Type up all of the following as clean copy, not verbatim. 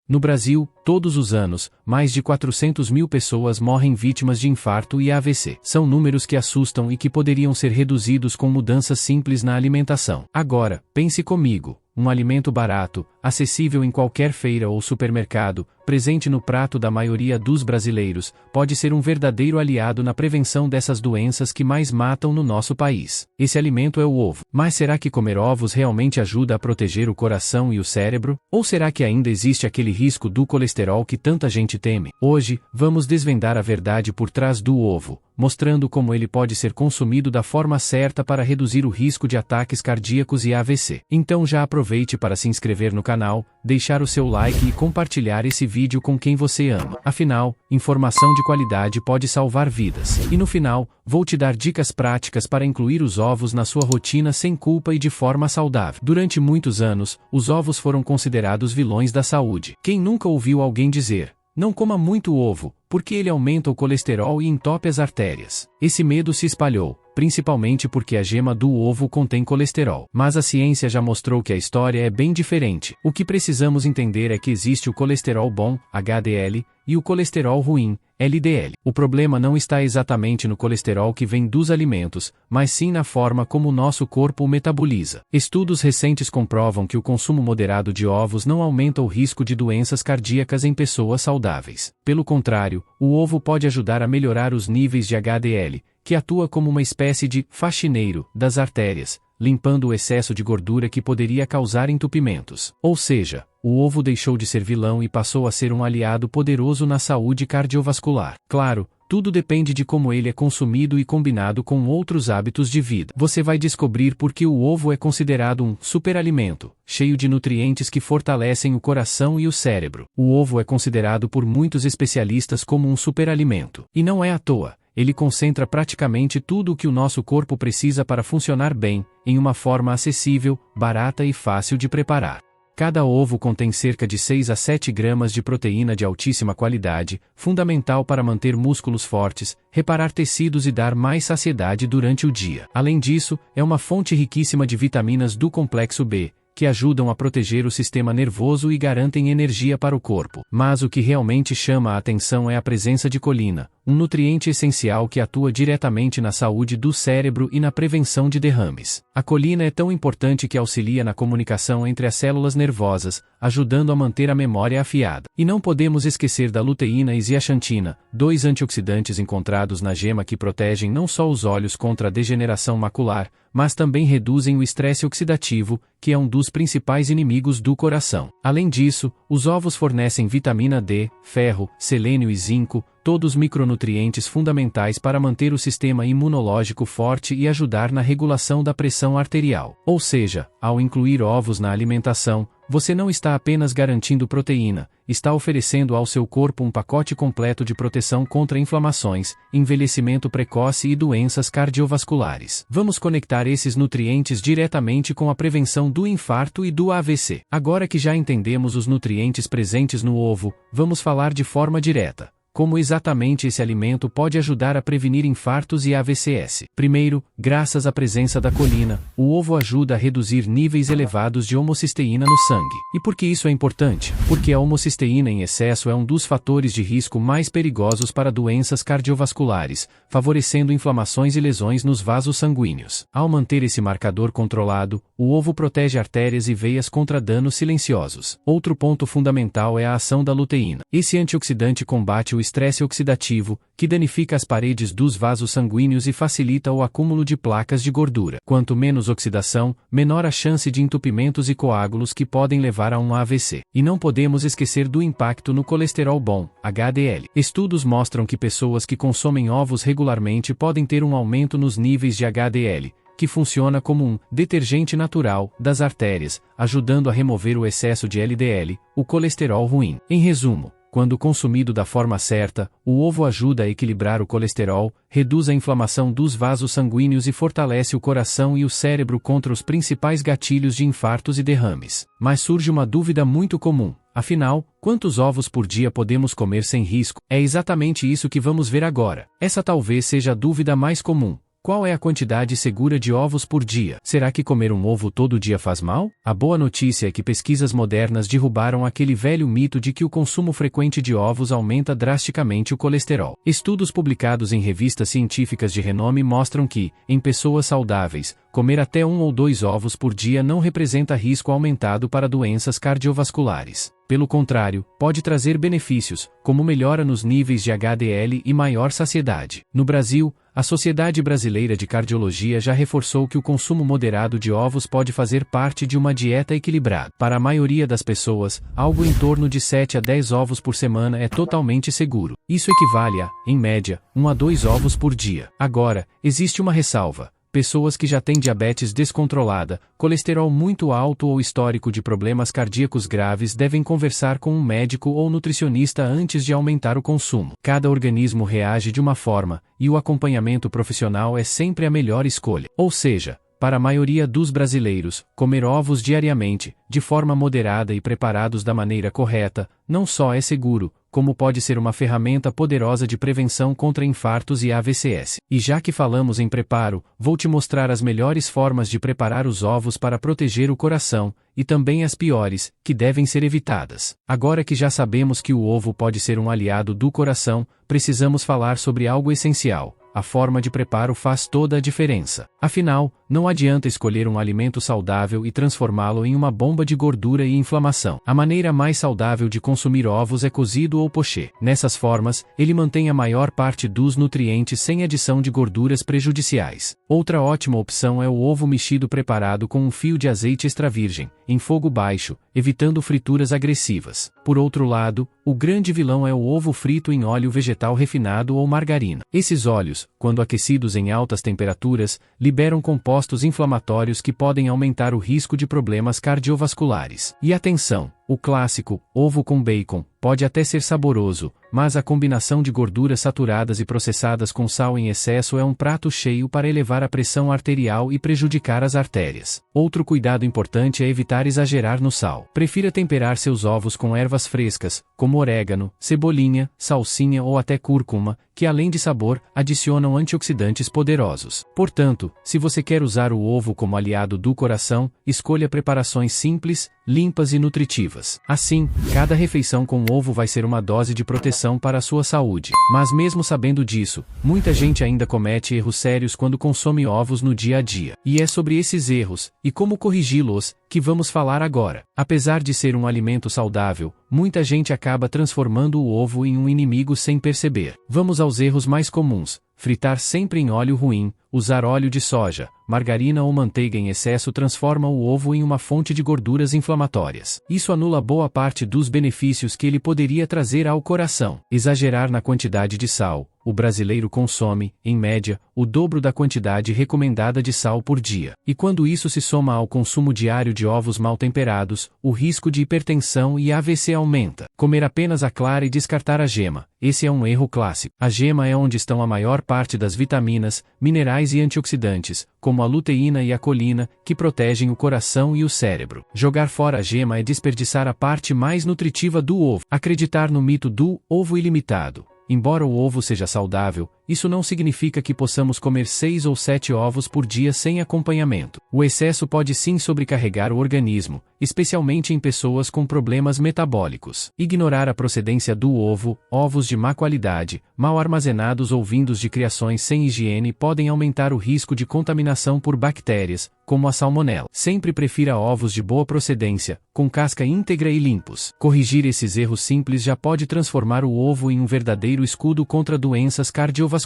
No Brasil, todos os anos, mais de 400 mil pessoas morrem vítimas de infarto e AVC. São números que assustam e que poderiam ser reduzidos com mudanças simples na alimentação. Agora, pense comigo. Um alimento barato, acessível em qualquer feira ou supermercado, presente no prato da maioria dos brasileiros, pode ser um verdadeiro aliado na prevenção dessas doenças que mais matam no nosso país. Esse alimento é o ovo. Mas será que comer ovos realmente ajuda a proteger o coração e o cérebro? Ou será que ainda existe aquele risco do colesterol que tanta gente teme? Hoje, vamos desvendar a verdade por trás do ovo, mostrando como ele pode ser consumido da forma certa para reduzir o risco de ataques cardíacos e AVC. Então já aproveite para se inscrever no canal, deixar o seu like e compartilhar esse vídeo com quem você ama. Afinal, informação de qualidade pode salvar vidas. E no final, vou te dar dicas práticas para incluir os ovos na sua rotina sem culpa e de forma saudável. Durante muitos anos, os ovos foram considerados vilões da saúde. Quem nunca ouviu alguém dizer: "Não coma muito ovo, porque ele aumenta o colesterol e entope as artérias"? Esse medo se espalhou, principalmente porque a gema do ovo contém colesterol. Mas a ciência já mostrou que a história é bem diferente. O que precisamos entender é que existe o colesterol bom, HDL, e o colesterol ruim, LDL. O problema não está exatamente no colesterol que vem dos alimentos, mas sim na forma como o nosso corpo o metaboliza. Estudos recentes comprovam que o consumo moderado de ovos não aumenta o risco de doenças cardíacas em pessoas saudáveis. Pelo contrário, o ovo pode ajudar a melhorar os níveis de HDL, que atua como uma espécie de faxineiro das artérias, limpando o excesso de gordura que poderia causar entupimentos. Ou seja, o ovo deixou de ser vilão e passou a ser um aliado poderoso na saúde cardiovascular. Claro, tudo depende de como ele é consumido e combinado com outros hábitos de vida. Você vai descobrir por que o ovo é considerado um superalimento, cheio de nutrientes que fortalecem o coração e o cérebro. O ovo é considerado por muitos especialistas como um superalimento. E não é à toa. Ele concentra praticamente tudo o que o nosso corpo precisa para funcionar bem, em uma forma acessível, barata e fácil de preparar. Cada ovo contém cerca de 6 a 7 gramas de proteína de altíssima qualidade, fundamental para manter músculos fortes, reparar tecidos e dar mais saciedade durante o dia. Além disso, é uma fonte riquíssima de vitaminas do complexo B, que ajudam a proteger o sistema nervoso e garantem energia para o corpo. Mas o que realmente chama a atenção é a presença de colina, um nutriente essencial que atua diretamente na saúde do cérebro e na prevenção de derrames. A colina é tão importante que auxilia na comunicação entre as células nervosas, ajudando a manter a memória afiada. E não podemos esquecer da luteína e zeaxantina, dois antioxidantes encontrados na gema que protegem não só os olhos contra a degeneração macular, mas também reduzem o estresse oxidativo, que é um dos principais inimigos do coração. Além disso, os ovos fornecem vitamina D, ferro, selênio e zinco, todos micronutrientes fundamentais para manter o sistema imunológico forte e ajudar na regulação da pressão arterial. Ou seja, ao incluir ovos na alimentação, você não está apenas garantindo proteína, está oferecendo ao seu corpo um pacote completo de proteção contra inflamações, envelhecimento precoce e doenças cardiovasculares. Vamos conectar esses nutrientes diretamente com a prevenção do infarto e do AVC. Agora que já entendemos os nutrientes presentes no ovo, vamos falar de forma direta. Como exatamente esse alimento pode ajudar a prevenir infartos e AVCs? Primeiro, graças à presença da colina, o ovo ajuda a reduzir níveis elevados de homocisteína no sangue. E por que isso é importante? Porque a homocisteína em excesso é um dos fatores de risco mais perigosos para doenças cardiovasculares, favorecendo inflamações e lesões nos vasos sanguíneos. Ao manter esse marcador controlado, o ovo protege artérias e veias contra danos silenciosos. Outro ponto fundamental é a ação da luteína. Esse antioxidante combate o estresse oxidativo, que danifica as paredes dos vasos sanguíneos e facilita o acúmulo de placas de gordura. Quanto menos oxidação, menor a chance de entupimentos e coágulos que podem levar a um AVC. E não podemos esquecer do impacto no colesterol bom, HDL. Estudos mostram que pessoas que consomem ovos regularmente podem ter um aumento nos níveis de HDL, que funciona como um detergente natural das artérias, ajudando a remover o excesso de LDL, o colesterol ruim. Em resumo, quando consumido da forma certa, o ovo ajuda a equilibrar o colesterol, reduz a inflamação dos vasos sanguíneos e fortalece o coração e o cérebro contra os principais gatilhos de infartos e derrames. Mas surge uma dúvida muito comum. Afinal, quantos ovos por dia podemos comer sem risco? É exatamente isso que vamos ver agora. Essa talvez seja a dúvida mais comum. qual é a quantidade segura de ovos por dia? Será que comer um ovo todo dia faz mal? A boa notícia é que pesquisas modernas derrubaram aquele velho mito de que o consumo frequente de ovos aumenta drasticamente o colesterol. Estudos publicados em revistas científicas de renome mostram que, em pessoas saudáveis, comer até 1 ou 2 ovos por dia não representa risco aumentado para doenças cardiovasculares. Pelo contrário, pode trazer benefícios, como melhora nos níveis de HDL e maior saciedade. No Brasil, a Sociedade Brasileira de Cardiologia já reforçou que o consumo moderado de ovos pode fazer parte de uma dieta equilibrada. Para a maioria das pessoas, algo em torno de 7 a 10 ovos por semana é totalmente seguro. Isso equivale a, em média, 1 a 2 ovos por dia. Agora, existe uma ressalva. Pessoas que já têm diabetes descontrolada, colesterol muito alto ou histórico de problemas cardíacos graves devem conversar com um médico ou nutricionista antes de aumentar o consumo. Cada organismo reage de uma forma, e o acompanhamento profissional é sempre a melhor escolha. Ou seja, para a maioria dos brasileiros, comer ovos diariamente, de forma moderada e preparados da maneira correta, não só é seguro, como pode ser uma ferramenta poderosa de prevenção contra infartos e AVCs. E já que falamos em preparo, vou te mostrar as melhores formas de preparar os ovos para proteger o coração, e também as piores, que devem ser evitadas. Agora que já sabemos que o ovo pode ser um aliado do coração, precisamos falar sobre algo essencial. A forma de preparo faz toda a diferença. Afinal, não adianta escolher um alimento saudável e transformá-lo em uma bomba de gordura e inflamação. A maneira mais saudável de consumir ovos é cozido ou poché. Nessas formas, ele mantém a maior parte dos nutrientes sem adição de gorduras prejudiciais. Outra ótima opção é o ovo mexido preparado com um fio de azeite extra virgem, em fogo baixo, evitando frituras agressivas. Por outro lado, o grande vilão é o ovo frito em óleo vegetal refinado ou margarina. Esses óleos, quando aquecidos em altas temperaturas, liberam compostos inflamatórios que podem aumentar o risco de problemas cardiovasculares. E atenção! O clássico, ovo com bacon, pode até ser saboroso, mas a combinação de gorduras saturadas e processadas com sal em excesso é um prato cheio para elevar a pressão arterial e prejudicar as artérias. Outro cuidado importante é evitar exagerar no sal. Prefira temperar seus ovos com ervas frescas, como orégano, cebolinha, salsinha ou até cúrcuma, que além de sabor, adicionam antioxidantes poderosos. Portanto, se você quer usar o ovo como aliado do coração, escolha preparações simples, limpas e nutritivas. Assim, cada refeição com ovo vai ser uma dose de proteção para a sua saúde. Mas mesmo sabendo disso, muita gente ainda comete erros sérios quando consome ovos no dia a dia. E é sobre esses erros, e como corrigi-los, que vamos falar agora. Apesar de ser um alimento saudável, muita gente acaba transformando o ovo em um inimigo sem perceber. Vamos aos erros mais comuns. Fritar sempre em óleo ruim, usar óleo de soja, margarina ou manteiga em excesso transforma o ovo em uma fonte de gorduras inflamatórias. Isso anula boa parte dos benefícios que ele poderia trazer ao coração. Exagerar na quantidade de sal. O brasileiro consome, em média, o dobro da quantidade recomendada de sal por dia. E quando isso se soma ao consumo diário de ovos mal temperados, o risco de hipertensão e AVC aumenta. Comer apenas a clara e descartar a gema. Esse é um erro clássico. A gema é onde estão a maior parte das vitaminas, minerais e antioxidantes, como a luteína e a colina, que protegem o coração e o cérebro. Jogar fora a gema é desperdiçar a parte mais nutritiva do ovo. Acreditar no mito do ovo ilimitado. Embora o ovo seja saudável, isso não significa que possamos comer 6 ou 7 ovos por dia sem acompanhamento. O excesso pode sim sobrecarregar o organismo, especialmente em pessoas com problemas metabólicos. Ignorar a procedência do ovo, ovos de má qualidade, mal armazenados ou vindos de criações sem higiene podem aumentar o risco de contaminação por bactérias, como a salmonela. Sempre prefira ovos de boa procedência, com casca íntegra e limpos. Corrigir esses erros simples já pode transformar o ovo em um verdadeiro escudo contra doenças cardiovasculares.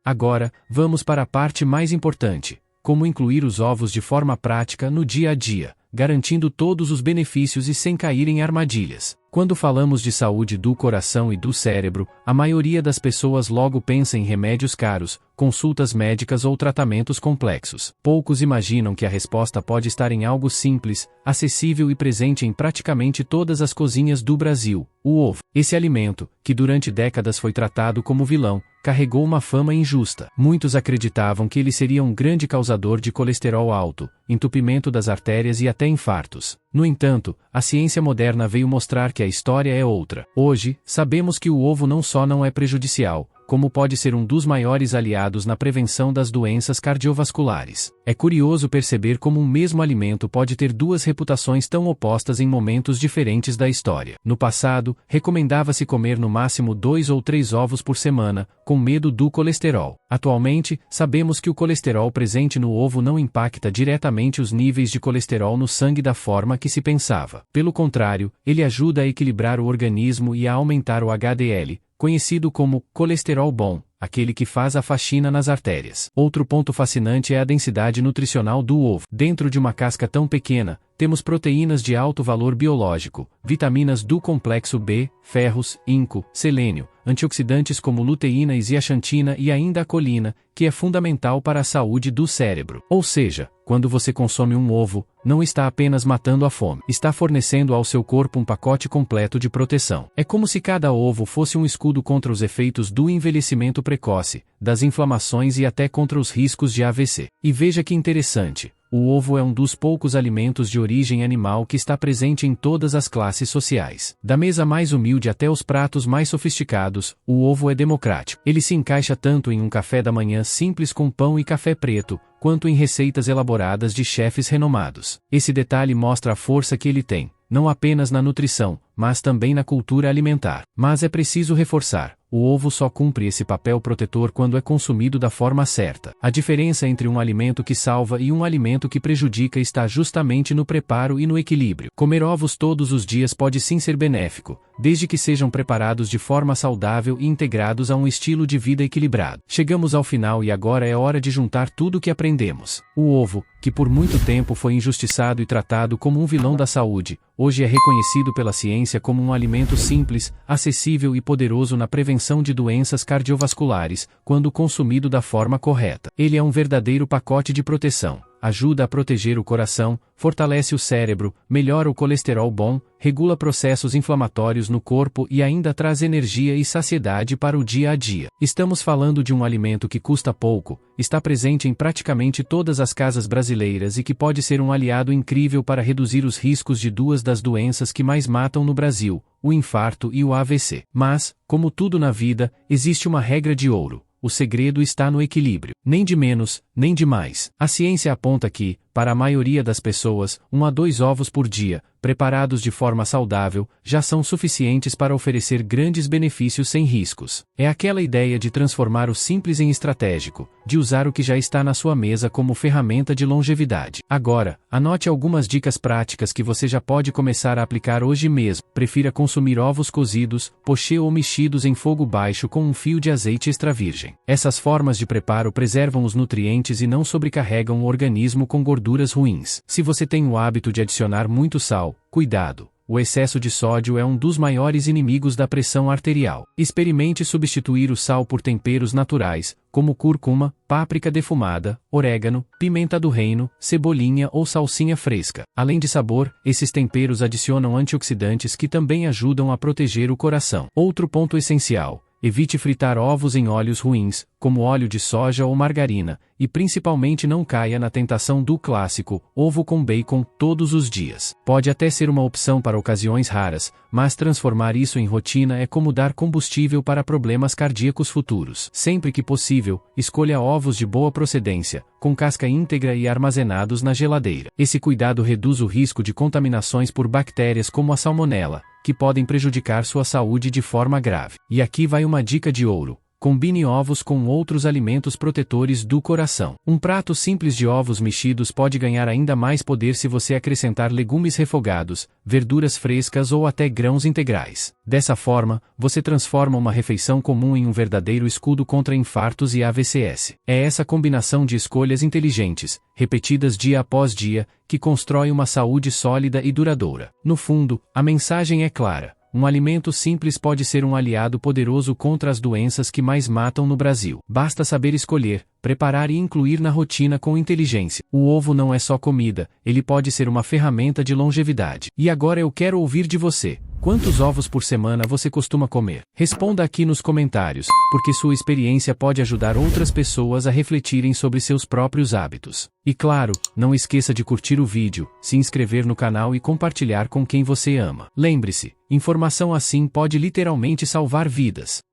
Agora, vamos para a parte mais importante: como incluir os ovos de forma prática no dia a dia, garantindo todos os benefícios e sem cair em armadilhas. Quando falamos de saúde do coração e do cérebro, a maioria das pessoas logo pensa em remédios caros, consultas médicas ou tratamentos complexos. Poucos imaginam que a resposta pode estar em algo simples, acessível e presente em praticamente todas as cozinhas do Brasil: o ovo. Esse alimento, que durante décadas foi tratado como vilão, carregou uma fama injusta. Muitos acreditavam que ele seria um grande causador de colesterol alto, entupimento das artérias e até infartos. No entanto, a ciência moderna veio mostrar que a história é outra. Hoje, sabemos que o ovo não só não é prejudicial, como pode ser um dos maiores aliados na prevenção das doenças cardiovasculares. É curioso perceber como um mesmo alimento pode ter duas reputações tão opostas em momentos diferentes da história. No passado, recomendava-se comer no máximo 2 ou 3 ovos por semana, com medo do colesterol. Atualmente, sabemos que o colesterol presente no ovo não impacta diretamente os níveis de colesterol no sangue da forma que se pensava. Pelo contrário, ele ajuda a equilibrar o organismo e a aumentar o HDL, conhecido como colesterol bom, aquele que faz a faxina nas artérias. Outro ponto fascinante é a densidade nutricional do ovo. Dentro de uma casca tão pequena, temos proteínas de alto valor biológico, vitaminas do complexo B, ferros, zinco, selênio, antioxidantes como luteína e zeaxantina e ainda a colina, que é fundamental para a saúde do cérebro. Ou seja, quando você consome um ovo, não está apenas matando a fome, está fornecendo ao seu corpo um pacote completo de proteção. É como se cada ovo fosse um escudo contra os efeitos do envelhecimento precoce, das inflamações e até contra os riscos de AVC. E veja que interessante. O ovo é um dos poucos alimentos de origem animal que está presente em todas as classes sociais. Da mesa mais humilde até os pratos mais sofisticados, o ovo é democrático. Ele se encaixa tanto em um café da manhã simples com pão e café preto, quanto em receitas elaboradas de chefes renomados. Esse detalhe mostra a força que ele tem, não apenas na nutrição, mas também na cultura alimentar. Mas é preciso reforçar. O ovo só cumpre esse papel protetor quando é consumido da forma certa. A diferença entre um alimento que salva e um alimento que prejudica está justamente no preparo e no equilíbrio. Comer ovos todos os dias pode sim ser benéfico, desde que sejam preparados de forma saudável e integrados a um estilo de vida equilibrado. Chegamos ao final e agora é hora de juntar tudo o que aprendemos. O ovo, que por muito tempo foi injustiçado e tratado como um vilão da saúde, hoje é reconhecido pela ciência como um alimento simples, acessível e poderoso na prevenção de doenças cardiovasculares, quando consumido da forma correta. Ele é um verdadeiro pacote de proteção. Ajuda a proteger o coração, fortalece o cérebro, melhora o colesterol bom, regula processos inflamatórios no corpo e ainda traz energia e saciedade para o dia a dia. Estamos falando de um alimento que custa pouco, está presente em praticamente todas as casas brasileiras e que pode ser um aliado incrível para reduzir os riscos de duas das doenças que mais matam no Brasil, o infarto e o AVC. Mas, como tudo na vida, existe uma regra de ouro. O segredo está no equilíbrio. Nem de menos, nem de mais. A ciência aponta que, para a maioria das pessoas, 1 a 2 ovos por dia, preparados de forma saudável, já são suficientes para oferecer grandes benefícios sem riscos. É aquela ideia de transformar o simples em estratégico, de usar o que já está na sua mesa como ferramenta de longevidade. Agora, anote algumas dicas práticas que você já pode começar a aplicar hoje mesmo. Prefira consumir ovos cozidos, pochê ou mexidos em fogo baixo com um fio de azeite extra virgem. Essas formas de preparo preservam os nutrientes e não sobrecarregam o organismo com gorduras ruins. Se você tem o hábito de adicionar muito sal, cuidado. O excesso de sódio é um dos maiores inimigos da pressão arterial. Experimente substituir o sal por temperos naturais, como cúrcuma, páprica defumada, orégano, pimenta do reino, cebolinha ou salsinha fresca. Além de sabor, esses temperos adicionam antioxidantes que também ajudam a proteger o coração. Outro ponto essencial: evite fritar ovos em óleos ruins, como óleo de soja ou margarina, e principalmente não caia na tentação do clássico ovo com bacon todos os dias. Pode até ser uma opção para ocasiões raras, mas transformar isso em rotina é como dar combustível para problemas cardíacos futuros. Sempre que possível, escolha ovos de boa procedência, com casca íntegra e armazenados na geladeira. Esse cuidado reduz o risco de contaminações por bactérias como a salmonela, que podem prejudicar sua saúde de forma grave. E aqui vai uma dica de ouro: combine ovos com outros alimentos protetores do coração. Um prato simples de ovos mexidos pode ganhar ainda mais poder se você acrescentar legumes refogados, verduras frescas ou até grãos integrais. Dessa forma, você transforma uma refeição comum em um verdadeiro escudo contra infartos e AVCs. É essa combinação de escolhas inteligentes, repetidas dia após dia, que constrói uma saúde sólida e duradoura. No fundo, a mensagem é clara: um alimento simples pode ser um aliado poderoso contra as doenças que mais matam no Brasil. Basta saber escolher, preparar e incluir na rotina com inteligência. O ovo não é só comida, ele pode ser uma ferramenta de longevidade. E agora eu quero ouvir de você. Quantos ovos por semana você costuma comer? Responda aqui nos comentários, porque sua experiência pode ajudar outras pessoas a refletirem sobre seus próprios hábitos. E claro, não esqueça de curtir o vídeo, se inscrever no canal e compartilhar com quem você ama. Lembre-se, informação assim pode literalmente salvar vidas.